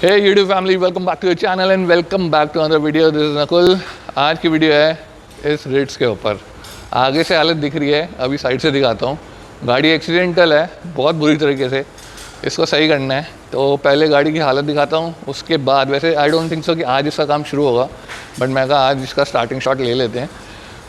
Hey YouTube family, welcome back to your channel and welcome back to another video. This is Nakul. आज की video है इस Ritz के ऊपर। आगे से हालत दिख रही है, अभी साइड से दिखाता हूँ। गाड़ी एक्सीडेंटल है बहुत बुरी तरीके से, इसको सही करना है। तो पहले गाड़ी की हालत दिखाता हूँ, उसके बाद वैसे आई डोंट थिंक सो कि आज इसका काम शुरू होगा, बट मैं कहा आज इसका स्टार्टिंग शॉट ले लेते हैं।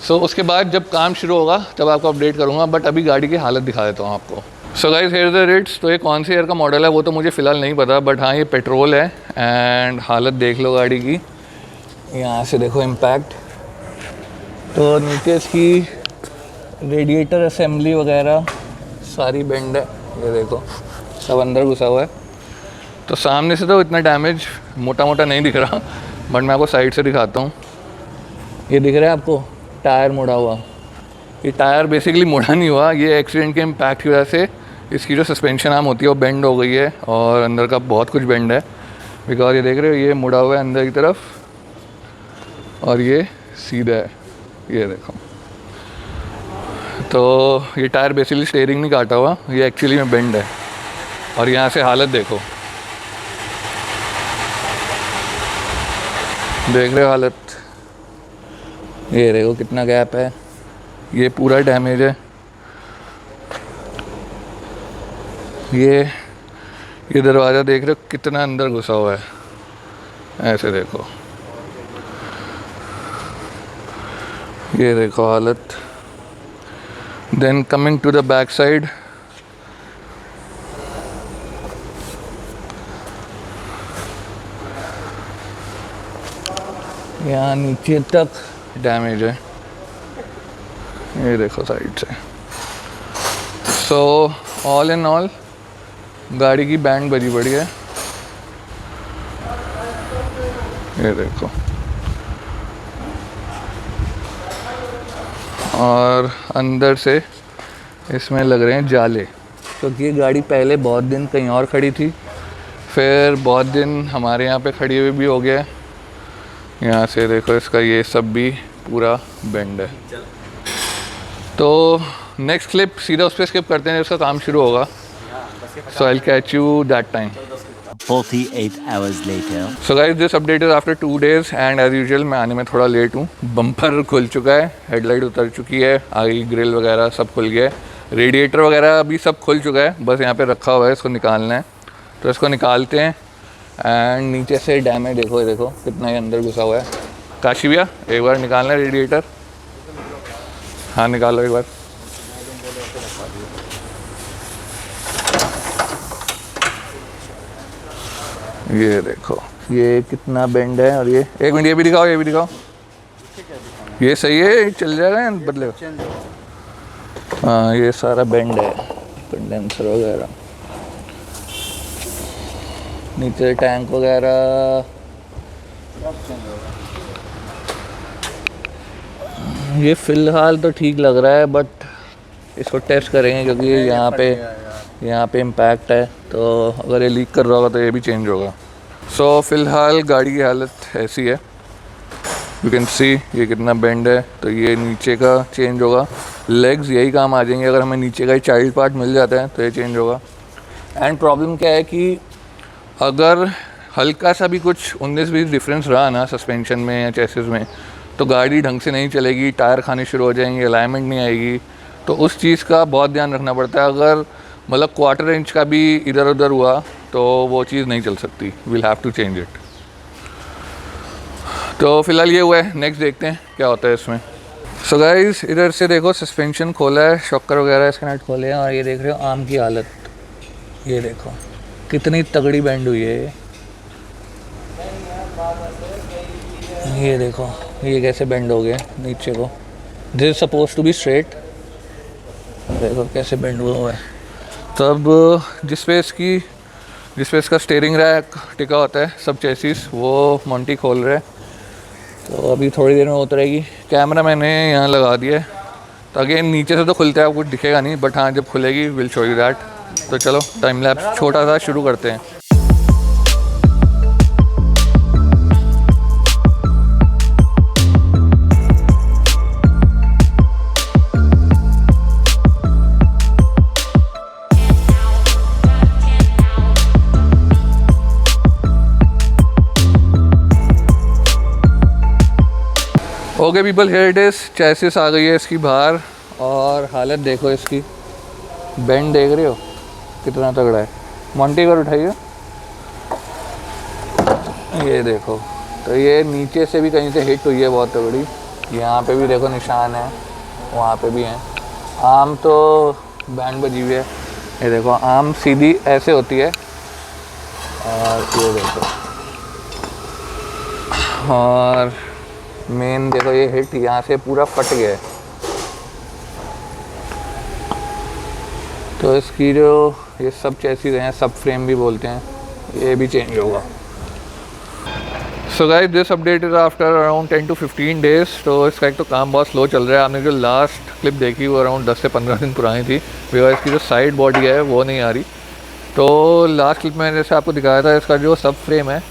सो उसके बाद जब काम शुरू होगा तब आपको अपडेट करूँगा, बट अभी गाड़ी की हालत दिखा देता हूँ आपको। So guys, here the Ritz. तो ये कौन सी ईयर का मॉडल है वो तो मुझे फ़िलहाल नहीं पता, बट हाँ ये पेट्रोल है। एंड हालत देख लो गाड़ी की, यहाँ से देखो इम्पैक्ट। तो नीचे इसकी रेडिएटर असेंबली वगैरह सारी बेंड है, ये देखो सब अंदर घुसा हुआ है। तो सामने से तो इतना डैमेज मोटा मोटा नहीं दिख रहा, बट मैं आपको साइड से दिखाता हूँ। ये दिख रहा है आपको टायर मुड़ा हुआ। ये टायर बेसिकली मुड़ा नहीं हुआ, ये एक्सीडेंट के इम्पैक्ट की वजह से इसकी जो सस्पेंशन आर्म होती है वो बेंड हो गई है, और अंदर का बहुत कुछ बेंड है। बिकॉज ये देख रहे हो ये मुड़ा हुआ है अंदर की तरफ, और ये सीधा है, ये देखो। तो ये टायर बेसिकली स्टीयरिंग नहीं काटा हुआ, ये एक्चुअली में बेंड है। और यहाँ से हालत देखो, देख रहे हो हालत, ये देखो कितना गैप है, ये पूरा डैमेज है। ये दरवाज़ा देख रहे हो कितना अंदर घुसा हुआ है, ऐसे देखो, ये देखो हालत। Then coming to the back side, यहाँ नीचे तक डैमेज है, ये देखो साइड से। सो ऑल इन ऑल गाड़ी की बैंड बजी पड़ी है, ये देखो। और अंदर से इसमें लग रहे हैं जाले, क्योंकि ये गाड़ी पहले बहुत दिन कहीं और खड़ी थी, फिर बहुत दिन हमारे यहाँ पे खड़ी हुई भी हो गया है। यहाँ से देखो इसका ये सब भी पूरा बेंड है। तो नेक्स्ट क्लिप सीधा उस पर स्किप करते हैं, उसका काम शुरू होगा। So I'll catch you that time. 48 hours later. So guys, this update is after 2 days and as usual मैं आने में थोड़ा लेट हूँ। बम्पर खुल चुका है, हेडलाइट उतर चुकी है, आगे ग्रिल वगैरह सब खुल गया है, रेडिएटर वगैरह अभी सब खुल चुका है, बस यहाँ पे रखा हुआ है, इसको निकालना है। तो इसको निकालते हैं। एंड नीचे से डैमेज देखो, ये देखो कितना ही अंदर घुसा हुआ है। काशी भैया एक बार निकालना है रेडिएटर, हाँ निकालो एक बार। ये देखो ये कितना बेंड है, और ये एक मिनट ये भी दिखाओ, ये भी दिखाओ। ये सही है, चल जाएगा बदले। हाँ ये सारा बेंड है, कंडेंसर वगैरह, नीचे टैंक वगैरह। ये फ़िलहाल तो ठीक लग रहा है, बट इसको टेस्ट करेंगे क्योंकि यहाँ पे इम्पैक्ट है, तो अगर ये लीक कर रहा होगा तो ये भी चेंज होगा। सो फ़िलहाल गाड़ी की हालत ऐसी है, यू कैन सी ये कितना बेंड है। तो ये नीचे का चेंज होगा, लेग्स यही काम आ जाएंगे। अगर हमें नीचे का ही चाइल्ड पार्ट मिल जाता है तो ये चेंज होगा। एंड प्रॉब्लम क्या है कि अगर हल्का सा भी कुछ 19-20 डिफरेंस रहा ना सस्पेंशन में या चेसिस में, तो गाड़ी ढंग से नहीं चलेगी, टायर खाने शुरू हो जाएंगे, अलाइनमेंट नहीं आएगी। तो उस चीज़ का बहुत ध्यान रखना पड़ता है। अगर मतलब 1/4 इंच का भी इधर उधर हुआ तो वो चीज़ नहीं चल सकती, will have to change it. तो फिलहाल ये हुआ है, नेक्स्ट देखते हैं क्या होता है इसमें। सो गाइस, इधर से देखो सस्पेंशन खोला है, शॉकर वगैरह इसके नट खोले हैं, और ये देख रहे हो आर्म की हालत, ये देखो कितनी तगड़ी बैंड हुई है। ये देखो ये कैसे बेंड हो गया नीचे को, this is suppose to be straight, देखो कैसे बेंड हुआ है। तब जिस पे इसका स्टीयरिंग रैक टिका होता है सब चेसिस, वो मोंटी खोल रहा है। तो अभी थोड़ी देर में उतरेगी। कैमरा मैंने यहाँ लगा दिया है ताकि नीचे से तो खुलता है कुछ दिखेगा नहीं, बट हाँ जब खुलेगी विल शो यू दैट। तो चलो टाइम लैप्स छोटा सा शुरू करते हैं। Okay people, here it is, chassis आ गई है इसकी बाहर और हालत देखो इसकी, बेंड देख रहे हो कितना तगड़ा है। मोंटी कर उठाइए, ये देखो। तो ये नीचे से भी कहीं से हिट हुई है बहुत तगड़ी, यहाँ पे भी देखो निशान है, वहाँ पे भी हैं। आम तो बैंड बजी हुई है, ये देखो आम सीधी ऐसे होती है और ये देखो, और मेन देखो ये हिट यहाँ से पूरा फट गया है। तो इसकी जो ये सब चेसिस हैं, सब फ्रेम भी बोलते हैं, ये भी चेंज होगा। सो guys this update is after around 10 to 15 days. तो इसका एक तो काम बहुत स्लो चल रहा है। आपने जो लास्ट क्लिप देखी वो अराउंड 10 से 15 दिन पुरानी थी, बिकॉज इसकी जो साइड बॉडी है वो नहीं आ रही। तो लास्ट क्लिप में जैसे आपको दिखाया था, इसका जो सब फ्रेम है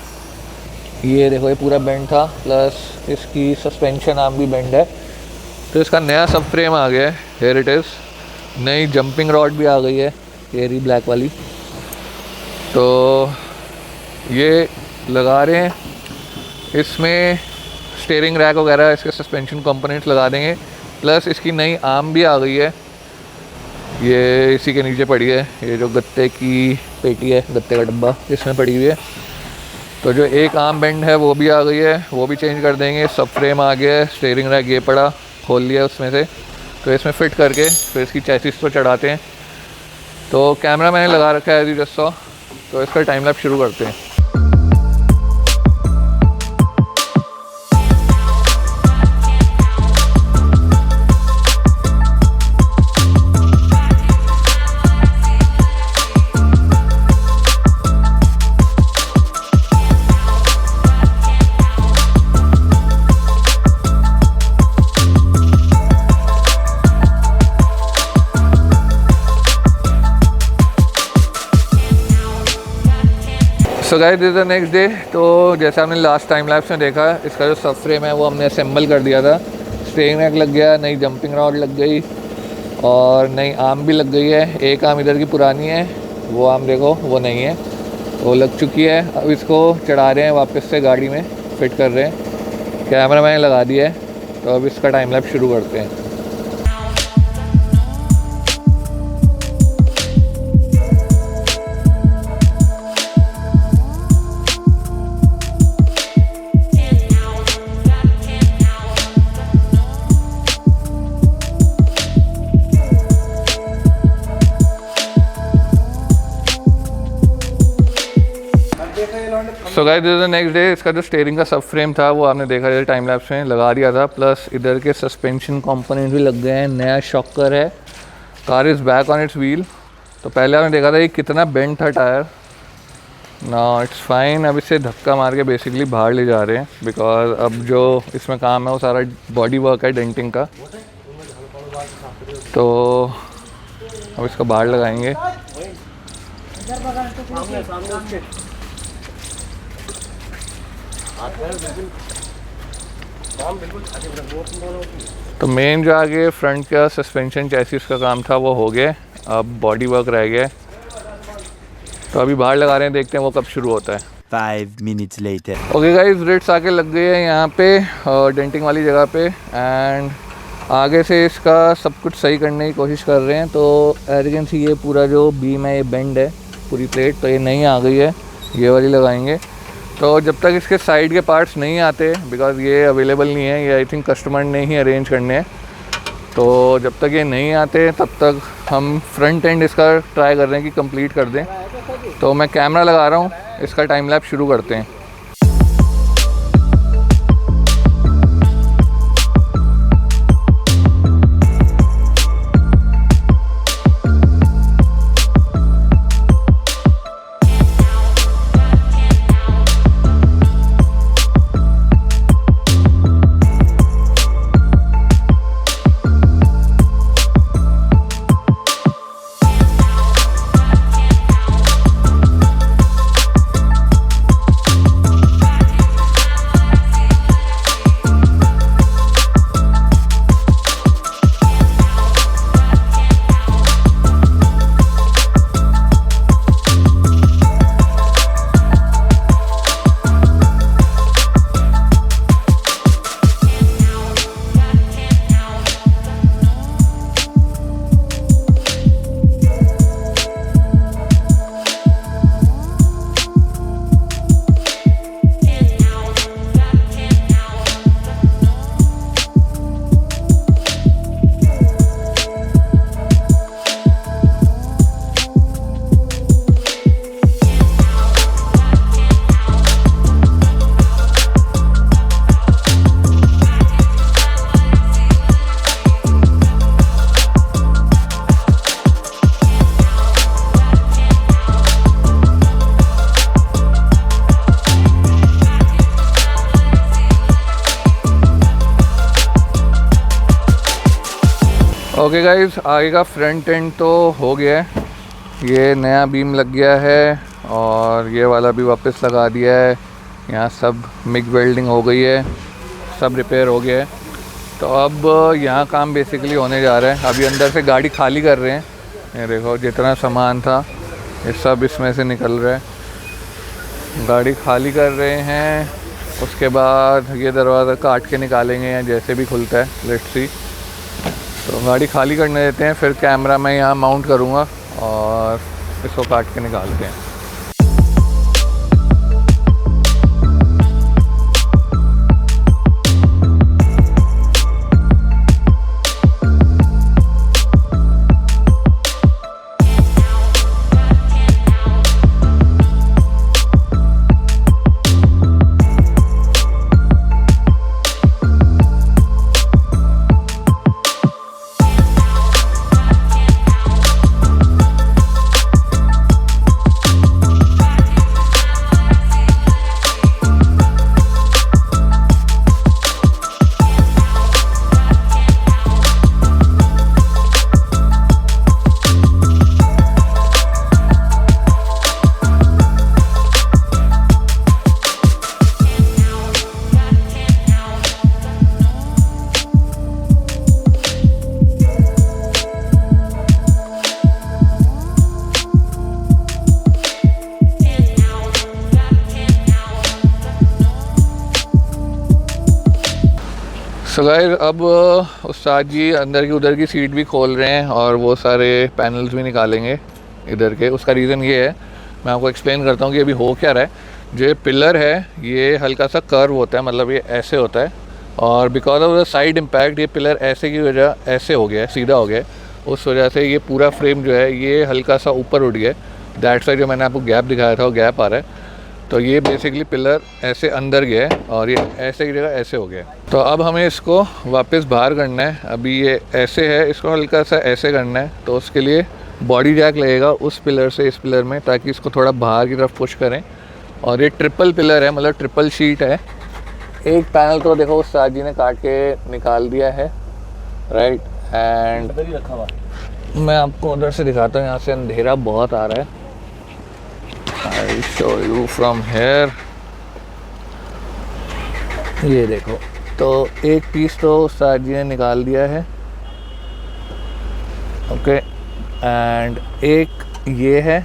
ये देखो, ये पूरा बेंड था, प्लस इसकी सस्पेंशन आर्म भी बेंड है। तो इसका नया सब फ्रेम आ गया है, हेयर इट इज़। नई जंपिंग रॉड भी आ गई है, एरी ब्लैक वाली। तो ये लगा रहे हैं, इसमें स्टीयरिंग रैक वगैरह, इसके सस्पेंशन कंपोनेंट्स लगा देंगे, प्लस इसकी नई आर्म भी आ गई है, ये इसी के नीचे पड़ी है। ये जो गत्ते की पेटी है, गत्ते का डब्बा, इसमें पड़ी हुई है। तो जो एक आर्म बेंड है वो भी आ गई है, वो भी चेंज कर देंगे। सब फ्रेम आ गया है, स्टीयरिंग रैक ये पड़ा, खोल लिया उसमें से। तो इसमें फिट करके फिर इसकी चेसिस पर चढ़ाते हैं। तो कैमरा मैंने लगा रखा है जस्ट सो, तो इसका टाइम लैप्स शुरू करते हैं। So guys this is the next day. तो जैसे आपने लास्ट टाइम लैप्स में देखा, इसका जो सब फ्रेम है वो हमने असेंबल कर दिया था। स्टीयरिंग रैक लग गया, नई जंपिंग रॉड लग गई और नई आर्म भी लग गई है। एक आर्म इधर की पुरानी है, वो आर्म देखो वो नहीं है, वो लग चुकी है। अब इसको चढ़ा रहे हैं वापस से, गाड़ी में फिट कर रहे हैं। कैमरा मैंने लगा दिया है, तो अब इसका टाइम लैप्स शुरू करते हैं। So guys this is the next day. इसका जो स्टीयरिंग का सब फ्रेम था वो आपने देखा जैसे टाइम लैप्स में लगा दिया था, प्लस इधर के सस्पेंशन कंपोनेंट भी लग गए हैं। नया शॉकर है, car is back on it's wheel. तो पहले आपने देखा था ये कितना बेंड था टायर, ना इट्स फाइन। अब इसे धक्का मार के बेसिकली बाहर ले जा रहे हैं, बिकॉज अब जो इसमें काम है वो सारा बॉडी वर्क है डेंटिंग का। तो अब इसको बाहर लगाएंगे। तो मेन जो आगे फ्रंट का सस्पेंशन चेसिस का काम था वो हो गया, अब बॉडी वर्क रह गया। तो अभी बाहर लगा रहे हैं, देखते हैं वो कब शुरू होता है। 5 minutes later. Okay guys, Ritz आके लग गए हैं यहाँ पे डेंटिंग वाली जगह पे, एंड आगे से इसका सब कुछ सही करने की कोशिश कर रहे हैं। तो एज ये पूरा जो बीम है ये बेंड है पूरी प्लेट, तो ये नई आ गई है, ये वाली लगाएंगे। तो जब तक इसके साइड के पार्ट्स नहीं आते, बिकॉज ये अवेलेबल नहीं है, ये आई थिंक कस्टमर ने ही अरेंज करने हैं, तो जब तक ये नहीं आते तब तक हम फ्रंट एंड इसका ट्राई कर रहे हैं कि कंप्लीट कर दें। तो मैं कैमरा लगा रहा हूँ, इसका टाइम लैप्स शुरू करते हैं। ओके गाइस, आगे का फ्रंट एंड तो हो गया है, ये नया बीम लग गया है और ये वाला भी वापस लगा दिया है। यहाँ सब मिग वेल्डिंग हो गई है, सब रिपेयर हो गया है। तो अब यहाँ काम बेसिकली होने जा रहा है। अभी अंदर से गाड़ी खाली कर रहे हैं, ये देखो जितना सामान था ये सब इसमें से निकल रहा है। गाड़ी खाली कर रहे हैं, उसके बाद ये दरवाज़ा काट के निकालेंगे या जैसे भी खुलता है, लेट्स सी। तो गाड़ी खाली करने देते हैं, फिर कैमरा मैं यहाँ माउंट करूँगा और इसको काट के निकालते हैं। सो गाइस, अब उस्ताद जी अंदर की उधर की सीट भी खोल रहे हैं और वो सारे पैनल्स भी निकालेंगे इधर के। उसका रीज़न ये है, मैं आपको एक्सप्लेन करता हूँ कि अभी हो क्या रहा है। जो पिलर है ये हल्का सा कर्व होता है, मतलब ये ऐसे होता है, और because of the side impact ये पिलर ऐसे की वजह ऐसे हो गया है, सीधा हो गया है। उस वजह से ये पूरा फ्रेम जो है ये हल्का सा ऊपर उठ गया है। दैट्स वाई जो मैंने आपको गैप दिखाया था वो गैप आ रहा है। तो ये बेसिकली पिलर ऐसे अंदर गया है और ये ऐसे की जगह ऐसे हो गया। तो अब हमें इसको वापस बाहर करना है। अभी ये ऐसे है, इसको हल्का सा ऐसे करना है। तो उसके लिए बॉडी जैक लगेगा उस पिलर से इस पिलर में, ताकि इसको थोड़ा बाहर की तरफ पुश करें। और ये ट्रिपल पिलर है, मतलब ट्रिपल शीट है। एक पैनल तो देखो उस्ताद जी ने काट के निकाल दिया है, राइट। एंड मैं आपको उधर से दिखाता हूँ, यहाँ से अंधेरा बहुत आ रहा है। I'll show you from here। ये देखो, तो एक पीस तो उस्ताद जी ने निकाल दिया है, ओके। एंड एक ये है,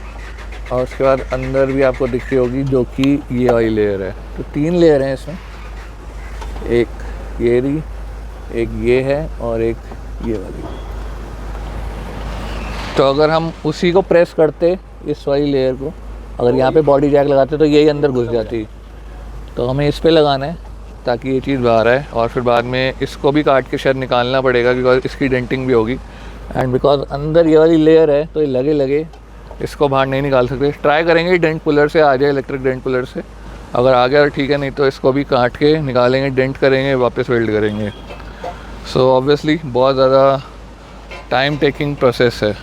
और उसके बाद अंदर भी आपको दिख रही होगी जो कि ये वाली लेयर है। तो 3 लेयर हैं इसमें, एक ये रही, एक ये है और एक ये वाली। तो अगर हम उसी को प्रेस करते, इस वाली लेयर को, अगर यहाँ पे बॉडी जैक लगाते तो यही अंदर घुस जाती। तो हमें इस पे लगाना है ताकि ये चीज़ बाहर आए, और फिर बाद में इसको भी काट के शायद निकालना पड़ेगा, बिकॉज इसकी डेंटिंग भी होगी। एंड बिकॉज अंदर ये वाली लेयर है तो ये लगे इसको बाहर नहीं निकाल सकते। ट्राई करेंगे डेंट पुलर से आ जाए, इलेक्ट्रिक डेंट पुलर से। अगर आ गया तो ठीक है, नहीं तो इसको भी काट के निकालेंगे, डेंट करेंगे, वापस वेल्ड करेंगे। सो ऑब्वियसली बहुत ज़्यादा टाइम टेकिंग प्रोसेस है।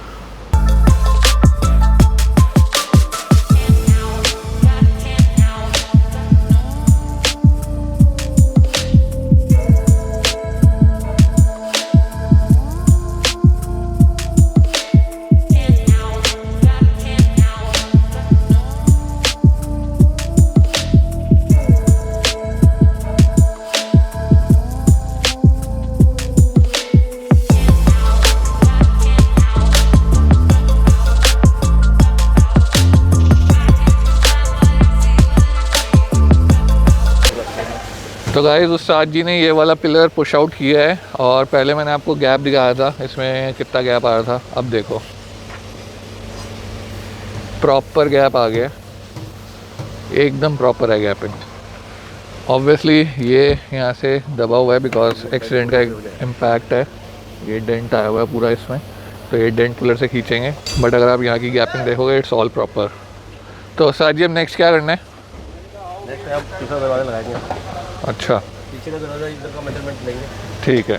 तो गाइस, उस्ताद जी ने ये वाला पिलर पुश आउट किया है, और पहले मैंने आपको गैप दिखाया था, इसमें कितना गैप आ रहा था। अब देखो प्रॉपर गैप आ गया, एकदम प्रॉपर है गैपिंग। ऑब्वियसली ये यहाँ से दबा हुआ है बिकॉज एक्सीडेंट का एक इम्पैक्ट है। ये डेंट आया हुआ है पूरा इसमें, तो ये डेंट पुलर से खींचेंगे। बट अगर आप यहाँ की गैपिंग देखोगे, इट्स ऑल प्रॉपर। तो उस्ताद जी अब नेक्स्ट क्या करना है? नेक्स्ट आप तीसरा दरवाज़ा लगाएंगे। अच्छा, पीछे का दरवाज़ा इधर का मेजरमेंट लेंगे। ठीक है।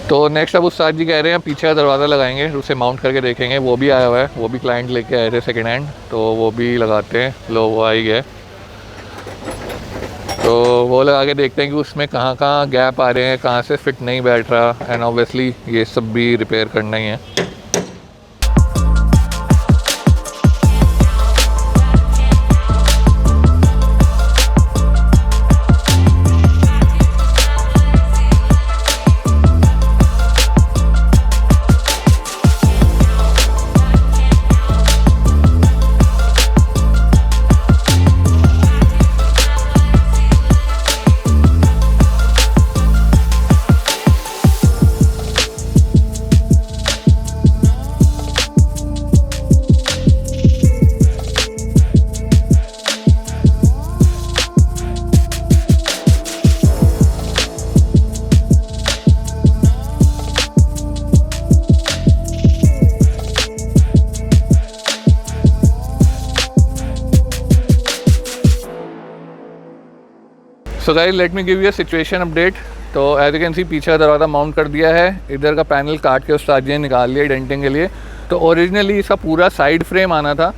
तो नेक्स्ट अब उस्ताद जी कह रहे हैं पीछे का दरवाज़ा लगाएंगे, उसे माउंट करके देखेंगे। वो भी आया हुआ है, वो भी क्लाइंट लेके आए थे सेकेंड हैंड, तो वो भी लगाते हैं। लो वो आ ही गया। तो वो लगा के देखते हैं कि उसमें कहाँ कहाँ गैप आ रहे हैं, कहाँ से फिट नहीं बैठ रहा, एंड ऑब्वियसली ये सब भी रिपेयर करना ही है। So guys let me give you a situation update. तो एज यू कैन सी पीछे का दरवाज़ा माउंट कर दिया है, इधर का पैनल काट के उस्ताद जी ने निकाल लिया डेंटिंग के लिए। तो ओरिजिनली इसका पूरा साइड फ्रेम आना था,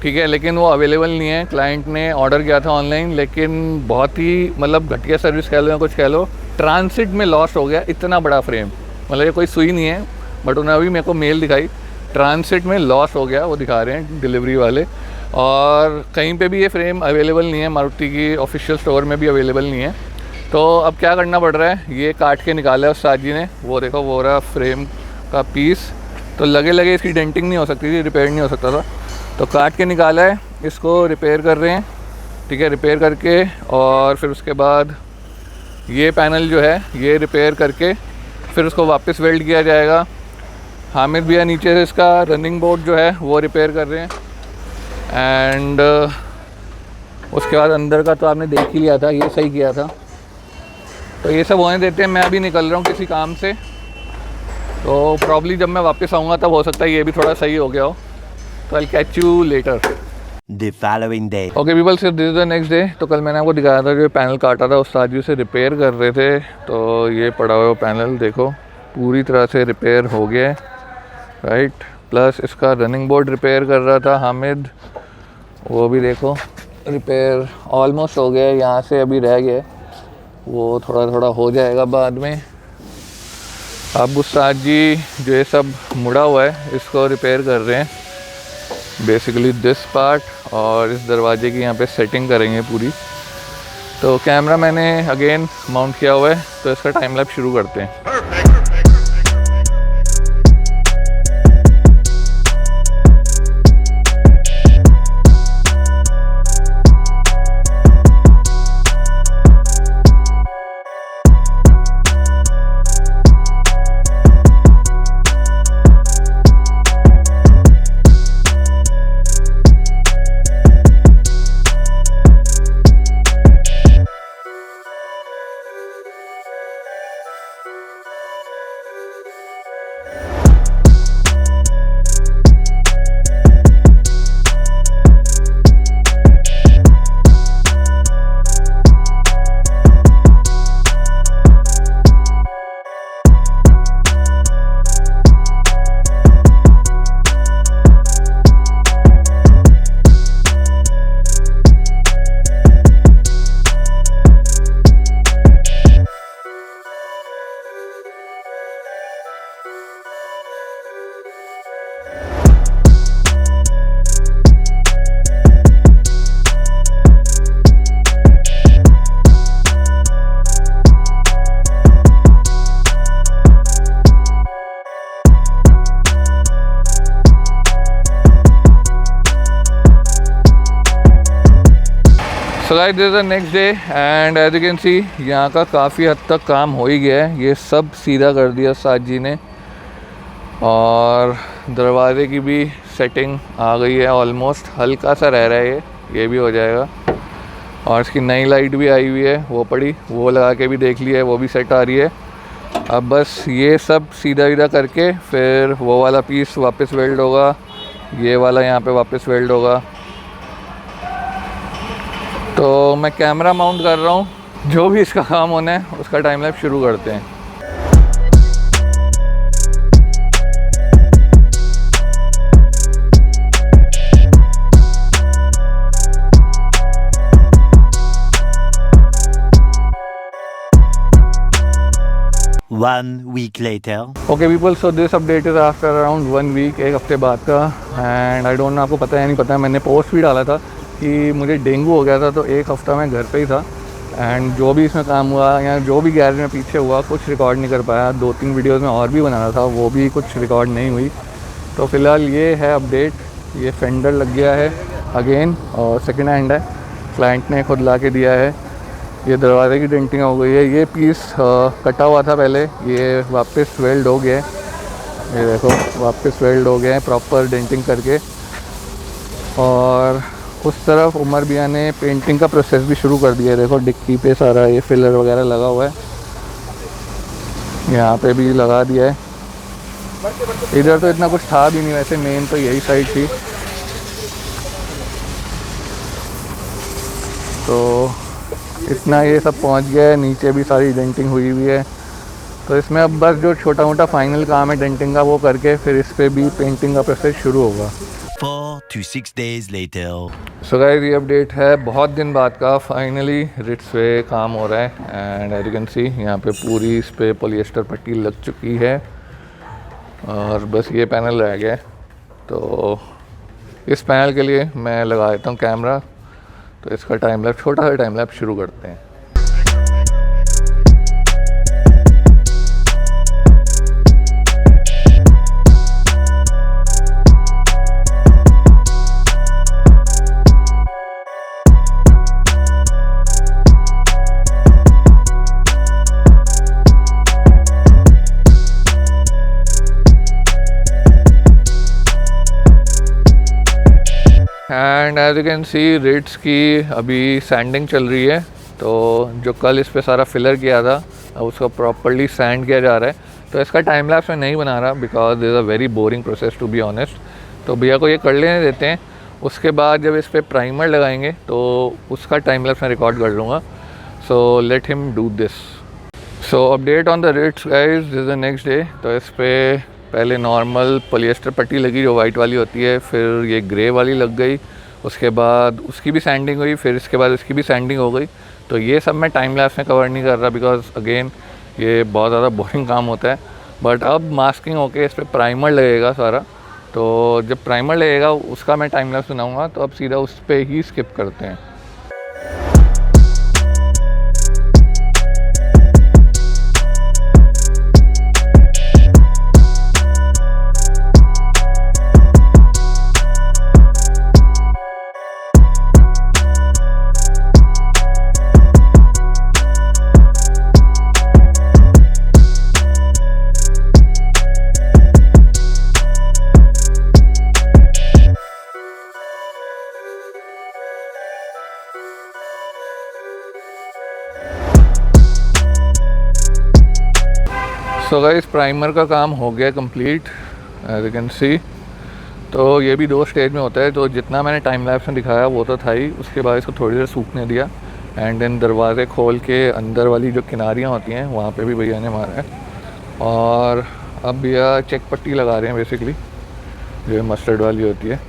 ठीक है, लेकिन वो अवेलेबल नहीं है। क्लाइंट ने ऑर्डर किया था ऑनलाइन, लेकिन बहुत ही मतलब घटिया सर्विस कह लो या कुछ कह लो, ट्रांसिट में लॉस्ट हो गया इतना बड़ा फ्रेम। मतलब ये कोई सुई नहीं है, बट उन्होंने अभी मेरे को मेल दिखाई, ट्रांसिट में लॉस हो गया, वो दिखा रहे हैं डिलीवरी वाले। और कहीं पे भी ये फ्रेम अवेलेबल नहीं है, मारुति की ऑफिशियल स्टोर में भी अवेलेबल नहीं है। तो अब क्या करना पड़ रहा है, ये काट के निकाला है उस्ताद जी ने। वो देखो वो रहा फ्रेम का पीस, तो लगे लगे इसकी डेंटिंग नहीं हो सकती थी, रिपेयर नहीं हो सकता था, तो काट के निकाला है। इसको रिपेयर कर रहे हैं, ठीक है, रिपेयर करके और फिर उसके बाद ये पैनल जो है ये रिपेयर करके फिर उसको वापस वेल्ड किया जाएगा। हामिद भैया नीचे से इसका रनिंग बोर्ड जो है वो रिपेयर कर रहे हैं, एंड उसके बाद अंदर का तो आपने देख ही लिया था, ये सही किया था। तो ये सब होने देते हैं, मैं अभी निकल रहा हूँ किसी काम से, तो प्रॉब्ली जब मैं वापस आऊँगा तब हो सकता है ये भी थोड़ा सही हो गया हो। तो I catch you later. The following day. Okay people, सिर्फ this is the next day. तो कल मैंने आपको दिखाया था जो पैनल काटा था, उस्ताद जी उसे रिपेयर कर रहे थे। तो ये पड़ा हुआ पैनल देखो पूरी तरह से रिपेयर हो गया है, राइट। प्लस इसका रनिंग बोर्ड रिपेयर कर रहा था हामिद, वो भी देखो रिपेयर ऑलमोस्ट हो गया है, यहाँ से अभी रह गया है, वो थोड़ा थोड़ा हो जाएगा बाद में। अब उस्ताद जी जो ये सब मुड़ा हुआ है इसको रिपेयर कर रहे हैं, बेसिकली दिस पार्ट, और इस दरवाजे की यहाँ पे सेटिंग करेंगे पूरी। तो कैमरा मैंने अगेन माउंट किया हुआ है, तो इसका टाइम लैप्स शुरू करते हैं। So guys this is the next day, and as you can see यहाँ का काफ़ी हद तक काम हो ही गया है। ये सब सीधा कर दिया उस्ताद जी ने, और दरवाजे की भी सेटिंग आ गई है ऑलमोस्ट, हल्का सा रह रहा है ये भी हो जाएगा। और इसकी नई लाइट भी आई हुई है, वो पड़ी, वो लगा के भी देख लिया है, वो भी सेट आ रही है। अब बस ये सब सीधा सीधा करके फिर वो वाला पीस वापस वेल्ड होगा, ये वाला यहाँ पे वापस वेल्ड होगा। तो मैं कैमरा माउंट कर रहा हूँ, जो भी इसका काम होना है उसका टाइम लैप्स शुरू करते हैं। 1 week later. Okay people, so this update is after around 1 week, एक हफ्ते बाद का। एंड आई डोंट नो, आपको पता है नहीं पता, मैंने पोस्ट भी डाला था कि मुझे डेंगू हो गया था, तो एक हफ़्ता मैं घर पे ही था। एंड जो भी इसमें काम हुआ या जो भी गैरेज में पीछे हुआ कुछ रिकॉर्ड नहीं कर पाया। 2-3 वीडियोज़ में और भी बनाना था, वो भी कुछ रिकॉर्ड नहीं हुई। तो फ़िलहाल ये है अपडेट, ये फेंडर लग गया है अगेन और सेकेंड हैंड है, क्लाइंट ने खुद ला के दिया है। ये दरवाजे की डेंटिंग हो गई है, ये पीस कटा हुआ था पहले, ये वापस वेल्ड हो गया है। ये देखो वापस वेल्ड हो गया है प्रॉपर डेंटिंग करके। और उस तरफ उमर भैया ने पेंटिंग का प्रोसेस भी शुरू कर दिया है। देखो डिक्की पे सारा ये फिलर वगैरह लगा हुआ है, यहाँ पे भी लगा दिया है। इधर तो इतना कुछ था भी नहीं वैसे, मेन तो यही साइड थी। तो इतना ये सब पहुंच गया है, नीचे भी सारी डेंटिंग हुई हुई है। तो इसमें अब बस जो छोटा मोटा फाइनल काम है डेंटिंग का वो करके फिर इस पर भी पेंटिंग का प्रोसेस शुरू होगा। 4 to 6 days later. So guys, ये अपडेट है बहुत दिन बाद का। फाइनली रिट्स पे काम हो रहा है and as you can see यहाँ पे पूरी इस पे पॉलिएस्टर पट्टी लग चुकी है और बस ये पैनल रह गया है। तो इस पैनल के लिए मैं लगा देता हूँ कैमरा, तो इसका टाइम लैप्स, छोटा सा टाइम लैप्स शुरू करते हैं। And as you can see Ritz की अभी सैंडिंग चल रही है। तो जो कल इस पे सारा फिलर किया था अब उसको प्रॉपर्ली सैंड किया जा रहा है। तो इसका टाइम लैप्स मैं नहीं बना रहा because this is a very boring process to be honest. तो भैया को ये कर लेने देते हैं, उसके बाद जब इस पर प्राइमर लगाएंगे तो उसका टाइम लैप्स मैं रिकॉर्ड कर लूँगा। So let him do this. So update on the Ritz guys, this is the next day. तो इस पर पहले नॉर्मल पॉलिएस्टर पट्टी लगी जो वाइट वाली होती है, फिर ये ग्रे वाली लग गई, उसके बाद उसकी भी सैंडिंग हुई, फिर इसके बाद इसकी भी सैंडिंग हो गई। तो ये सब मैं टाइम लैप्स में कवर नहीं कर रहा बिकॉज अगेन ये बहुत ज़्यादा बोरिंग काम होता है। बट अब मास्किंग होके इस पर प्राइमर लगेगा सारा, तो जब प्राइमर लगेगा उसका मैं टाइम लैप्स बनाऊँगा। तो अब सीधा उस पर ही स्किप करते हैं। सो गाइस, प्राइमर का काम हो गया complete as you can see. तो ये भी 2 स्टेज में होता है। तो जितना मैंने टाइम लैप्स में दिखाया वो तो था ही, उसके बाद इसको थोड़ी देर सूखने दिया एंड देन दरवाज़े खोल के अंदर वाली जो किनारियाँ होती हैं वहाँ पे भी भैया ने मारा है। और अब भैया चेक पट्टी लगा रहे हैं बेसिकली, जो मस्टर्ड वाली होती है।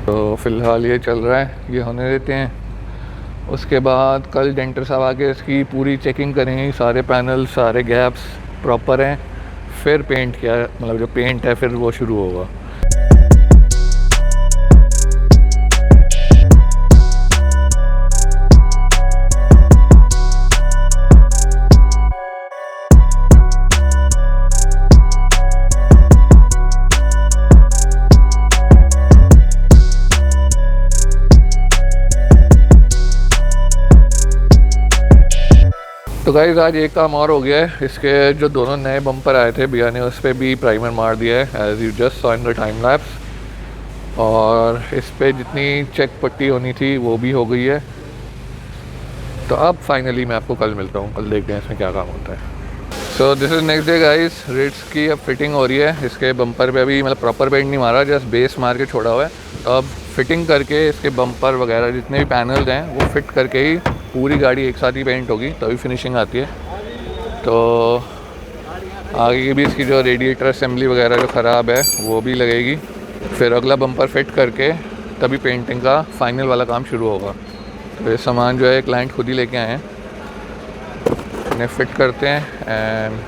तो फ़िलहाल ये चल रहा है, ये होने देते हैं। उसके बाद कल डेंटर साहब आके इसकी पूरी चेकिंग करेंगे, सारे पैनल सारे गैप्स प्रॉपर हैं, फिर पेंट किया, मतलब जो पेंट है फिर वो शुरू होगा। तो गाइस, आज एक काम और हो गया है। इसके जो दोनों नए बम्पर आए थे भैया ने उस पर भी प्राइमर मार दिया है as you just saw in the time lapse. और इस पर जितनी चेक पट्टी होनी थी वो भी हो गई है। तो अब फाइनली मैं आपको कल मिलता हूँ, कल देखते हैं इसमें क्या काम होता है। So this is next day guys, Ritz की अब फिटिंग हो रही है। इसके बम्पर पे अभी मतलब प्रॉपर पेंट नहीं मारा, जस्ट बेस मार के छोड़ा हुआ है। तो अब फिटिंग करके इसके बम्पर वगैरह जितने भी पैनल्स हैं वो फिट करके ही पूरी गाड़ी एक साथ ही पेंट होगी, तभी फिनिशिंग आती है। तो आगे की भी इसकी जो रेडिएटर असेंबली वगैरह जो ख़राब है वो भी लगेगी, फिर अगला बम्पर फिट करके तभी पेंटिंग का फाइनल वाला काम शुरू होगा। तो ये सामान जो है क्लाइंट खुद ही लेके आए हैं, इन्हें फिट करते हैं एंड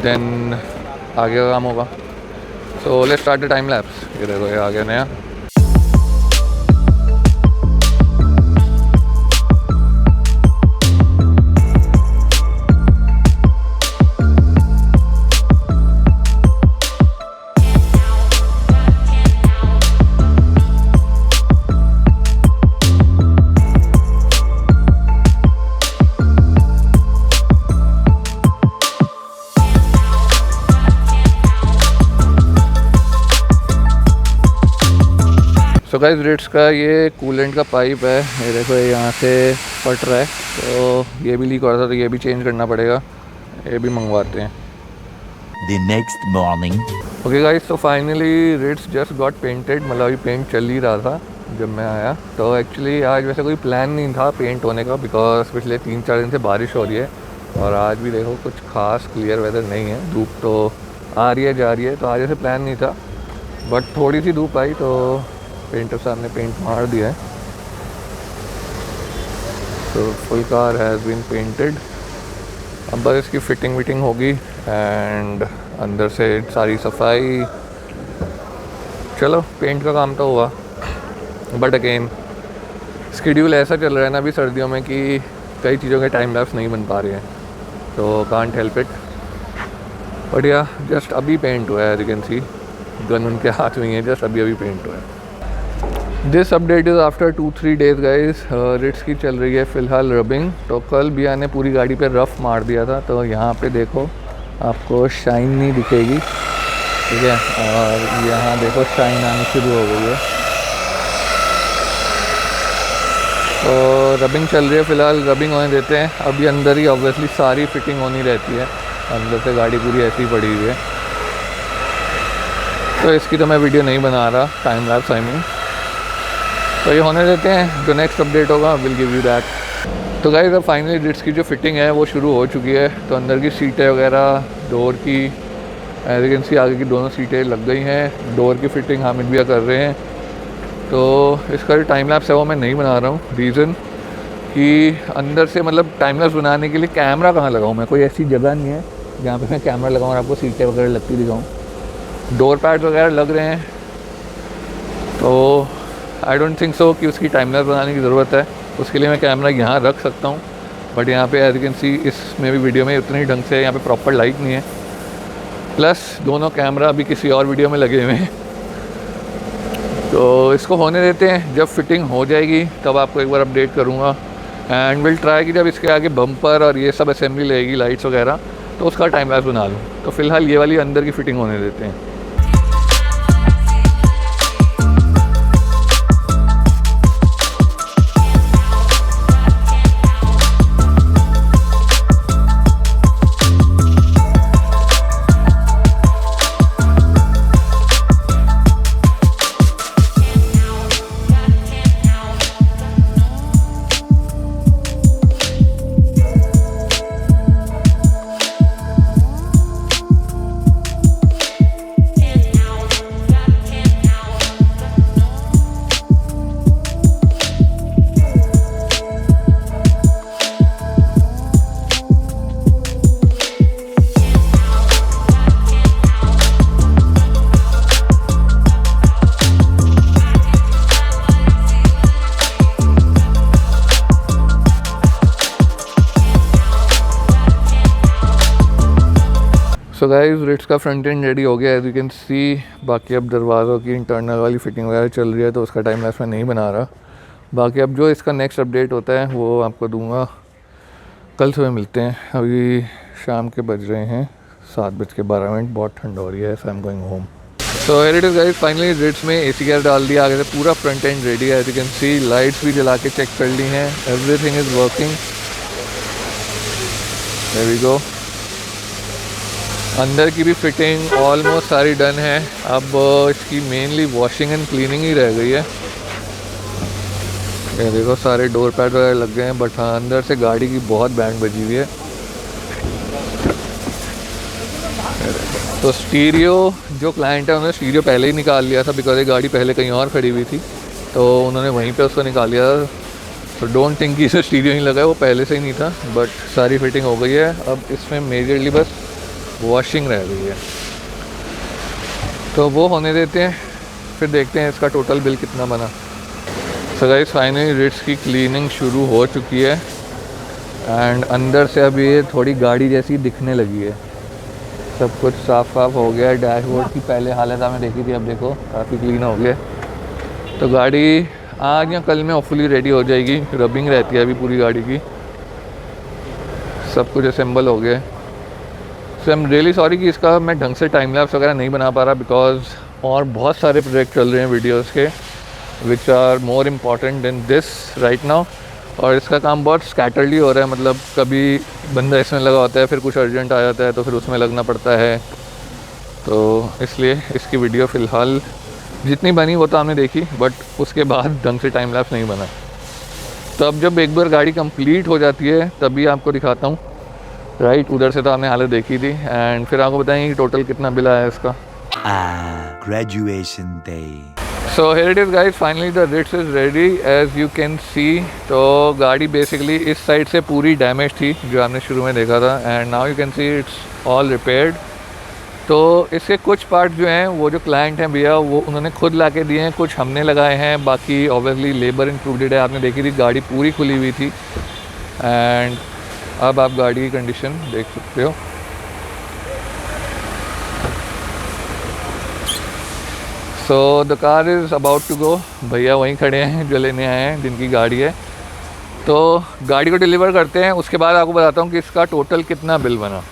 देन आगे का काम होगा। So let's start the time lapse. ये देखो ये आ गया नया। सो गाइस रिट्स का ये कूलेंट का पाइप है, ये देखो ये यहाँ से फट रहा है, तो ये भी लीक हो रहा था, तो ये भी चेंज करना पड़ेगा, ये भी मंगवाते हैं। The next morning. Okay guys, तो finally Ritz just got painted, मतलब अभी पेंट चल ही रहा था जब मैं आया। तो एक्चुअली आज वैसे कोई प्लान नहीं था पेंट होने का, बिकॉज पिछले 3-4 दिन से बारिश हो रही है और आज भी देखो कुछ खास क्लियर वेदर नहीं है, धूप तो आ रही है जा रही है, तो आज ऐसे प्लान नहीं था, बट थोड़ी सी धूप आई तो पेंटर साहब ने पेंट मार दिया है। तो full car has been painted. अब बस इसकी फिटिंग विटिंग होगी एंड अंदर से सारी सफाई। चलो पेंट का काम तो हुआ, बट अगेन स्केड्यूल ऐसा चल रहा है ना अभी सर्दियों में कि कई चीज़ों के टाइम लैप्स नहीं बन पा रहे हैं, तो can't help it. But yeah just अभी पेंट हुआ है, as you can see gun उनके हाथ में ही है, जस्ट अभी पेंट हुआ है। This update is after 2-3 days guys. Ritz की चल रही है फ़िलहाल रबिंग। तो कल भैया ने पूरी गाड़ी पे रफ़ मार दिया था, तो यहाँ पे देखो आपको शाइन नहीं दिखेगी, ठीक है, और यहाँ देखो शाइन आनी शुरू हो गई है। तो रबिंग चल रही है फ़िलहाल, रबिंग होने देते हैं। अभी अंदर ही ऑब्वियसली सारी फिटिंग होनी रहती है, अंदर से गाड़ी पूरी ऐसी ही पड़ी हुई है, तो इसकी तो मैं वीडियो नहीं बना रहा, टाइम लैप्स आई मीन। तो ये होने देते हैं, जो नेक्स्ट अपडेट होगा विल गिव यू दैट। तो गाइस अब फाइनली रिट्स की जो फिटिंग है वो शुरू हो चुकी है। तो अंदर की सीटें वगैरह, डोर की, एज यू कैन सी आगे की दोनों सीटें लग गई हैं। डोर की फिटिंग हामिद भैया कर रहे हैं। तो इसका जो टाइम लैप्स है वो मैं नहीं बना रहा हूँ, रीज़न कि अंदर से मतलब टाइम लैप्स बनाने के लिए कैमरा कहाँ लगाऊँ मैं, कोई ऐसी जगह नहीं है जहाँ पे मैं कैमरा लगाऊँ और आपको सीटें वगैरह लगती दिखाऊँ। डोर पैड वगैरह लग रहे हैं, तो आई डोंट थिंक सो कि उसकी टाइम लैप्स बनाने की ज़रूरत है। उसके लिए मैं कैमरा यहाँ रख सकता हूँ, बट यहाँ पे एज यू कैन सी इसमें भी वीडियो में उतनी ढंग से यहाँ पे प्रॉपर लाइट नहीं है, प्लस दोनों कैमरा अभी किसी और वीडियो में लगे हुए हैं। तो इसको होने देते हैं, जब फिटिंग हो जाएगी तब आपको एक बार अपडेट करूँगा एंड विल ट्राई कि जब इसके आगे बम्पर और ये सब असेंबली लगेगी, लाइट्स वगैरह, तो उसका टाइम लैप्स बना लूँ। तो फ़िलहाल ये वाली अंदर की फ़िटिंग होने देते हैं। सो गाइस रिट्स का फ्रंट एंड रेडी हो गया, एज यू कैन सी। बाकी अब दरवाज़ों की इंटरनल वाली फिटिंग वगैरह चल रही है, तो उसका टाइम लैप्स मैं नहीं बना रहा। बाकी अब जो इसका नेक्स्ट अपडेट होता है वो आपको दूंगा, कल सुबह मिलते हैं। अभी शाम के बज रहे हैं 7:12, बहुत ठंड हो रही है, so I am going home. So here it is guys, finally Ritz में एसी गेयर डाल दिया, आगे से पूरा फ्रंट एंड रेडी है, as you can see. Lights भी जला के चेक कर ली हैं, everything is working. There we go. अंदर की भी फिटिंग ऑलमोस्ट सारी डन है, अब इसकी मेनली वॉशिंग एंड क्लीनिंग ही रह गई है। ये देखो सारे डोर पैड वगैरह लग गए हैं, बट हाँ अंदर से गाड़ी की बहुत बैंड बजी हुई है। तो स्टीरियो जो क्लाइंट है उन्होंने स्टीरियो पहले ही निकाल लिया था, बिकॉज ये गाड़ी पहले कहीं और खड़ी हुई थी, तो उन्होंने वहीं पे उसको निकाल लिया था। तो डोंट थिंक कि इसे स्टीरियो नहीं लगा है, वो पहले से ही नहीं था, बट सारी फिटिंग हो गई है। अब इसमें मेजरली बस वॉशिंग रह गई है, तो वो होने देते हैं, फिर देखते हैं इसका टोटल बिल कितना बना। सो गाइस फाइनली रिट्स की क्लीनिंग शुरू हो चुकी है एंड अंदर से अब ये थोड़ी गाड़ी जैसी दिखने लगी है। सब कुछ साफ हो गया है। डैशबोर्ड की पहले हालत हमें देखी थी, अब देखो काफ़ी क्लीन हो गया। तो गाड़ी आज या कल में होपफुली रेडी हो जाएगी। रबिंग रहती है अभी पूरी गाड़ी की। सब कुछ असेंबल हो गया है। So I am really sorry कि इसका मैं ढंग से टाइम लैप्स वगैरह नहीं बना पा रहा, बिकॉज और बहुत सारे प्रोजेक्ट चल रहे हैं वीडियोस के which are more important than this right now. और इसका काम बहुत स्कैटरली हो रहा है, मतलब कभी बंदा इसमें लगा होता है, फिर कुछ अर्जेंट आ जाता है तो फिर उसमें लगना पड़ता है। तो इसलिए इसकी वीडियो फ़िलहाल जितनी बनी वो तो हमने देखी, बट उसके बाद ढंग से टाइम लैप्स नहीं बना। तो अब जब एक बार गाड़ी कंप्लीट हो जाती है तभी आपको दिखाता हूँ। राइट उधर से तो आपने हालत देखी थी एंड फिर आपको बताएंगे कि टोटल कितना बिल आया इसका। Graduation day. So here it is guys, finally the Ritz is ready as you can see। तो गाड़ी बेसिकली इस साइड से पूरी डैमेज थी जो आपने शुरू में देखा था and now you can see it's all repaired. तो इसके कुछ पार्ट जो हैं वो जो क्लाइंट हैं भैया वो उन्होंने खुद ला के दिए हैं, कुछ हमने लगाए हैं, बाकी ऑब्वियसली लेबर इंक्लूडेड है। आपने देखी थी गाड़ी पूरी खुली हुई थी एंड अब आप गाड़ी की कंडीशन देख सकते हो। So the car is about to go. भैया वहीं खड़े हैं जो लेने आए हैं, जिनकी गाड़ी है। तो गाड़ी को डिलीवर करते हैं, उसके बाद आपको बताता हूँ कि इसका टोटल कितना बिल बना।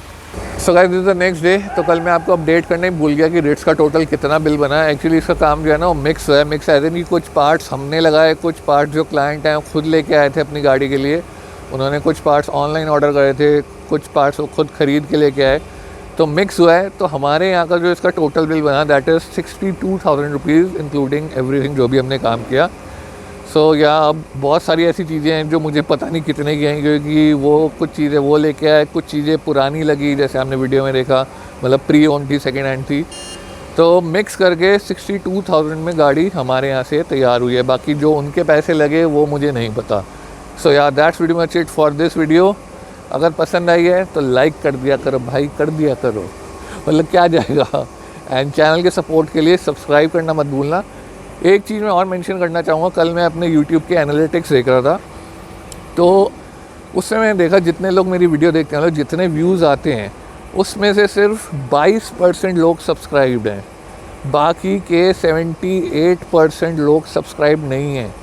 सो guys this is the next day. तो कल मैं आपको अपडेट करने ही भूल गया कि रिट्स का टोटल कितना बिल बना है। एक्चुअली इसका काम जो है ना वो मिक्स है। मिक्स ऐसे नहीं, कुछ पार्ट्स हमने लगाए, कुछ पार्ट्स जो क्लाइंट हैं खुद लेके आए थे अपनी गाड़ी के लिए। उन्होंने कुछ पार्ट्स ऑनलाइन ऑर्डर करे थे, कुछ पार्ट्स वो खुद ख़रीद के लेके आए, तो मिक्स हुआ है। तो हमारे यहाँ का जो इसका टोटल बिल बना that is 62,000 rupees including everything जो भी हमने काम किया। सो या अब बहुत सारी ऐसी चीज़ें हैं जो मुझे पता नहीं कितने की हैं, क्योंकि वो कुछ चीज़ें वो लेके आए, कुछ चीज़ें पुरानी लगी जैसे हमने वीडियो में देखा, मतलब प्री ओन थी, सेकेंड हैंड थी। तो मिक्स करके 62,000 में गाड़ी हमारे यहाँ से तैयार हुई है। बाकी जो उनके पैसे लगे वो मुझे नहीं पता। सो या that's very much it for this video. अगर पसंद आई है तो लाइक कर दिया करो भाई, कर दिया करो, मतलब क्या जाएगा। एंड चैनल के सपोर्ट के लिए सब्सक्राइब करना मत भूलना। एक चीज़ मैं और मेंशन करना चाहूँगा, कल मैं अपने यूट्यूब के एनालिटिक्स देख रहा था, तो उसमें मैंने देखा जितने लोग मेरी वीडियो देखते हैं, जितने व्यूज़ आते हैं उसमें से सिर्फ 22% लोग सब्सक्राइब्ड हैं, बाकी के 78% लोग सब्सक्राइब नहीं हैं।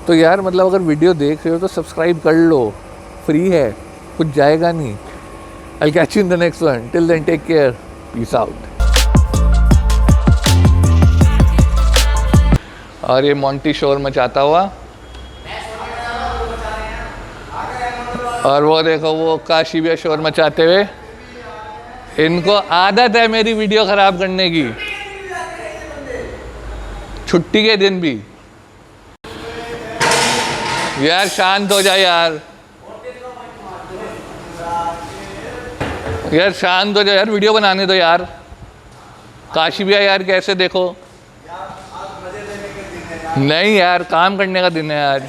तो यार मतलब अगर वीडियो देख रहे हो तो सब्सक्राइब कर लो, फ्री है, कुछ जाएगा नहीं। I'll catch you in the next one. Till then, take care. Peace out. और ये मोंटी शोर मचाता हुआ, और वो देखो वो काशी भी शोर मचाते हुए। इनको आदत है मेरी वीडियो खराब करने की, छुट्टी के दिन भी। यार शांत हो जा यार, यार शांत हो जा यार, वीडियो बनाने दो यार। काशी भैया यार कैसे देखो, नहीं यार काम करने का दिन है आज।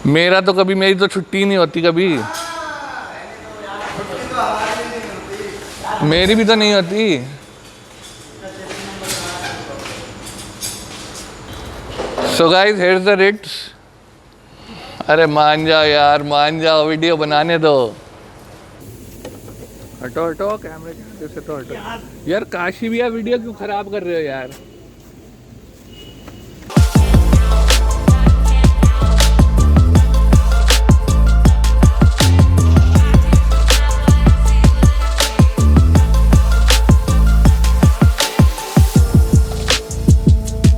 मेरा तो कभी, मेरी तो छुट्टी नहीं होती कभी, मेरी भी तो नहीं होती। So guys here is the Ritz. अरे मान जाओ यार, मान जाओ, वीडियो बनाने दो। हटो हटो कैमरे के आगे से तो हटो यार। काशी भैया वीडियो क्यों खराब कर रहे हो यार।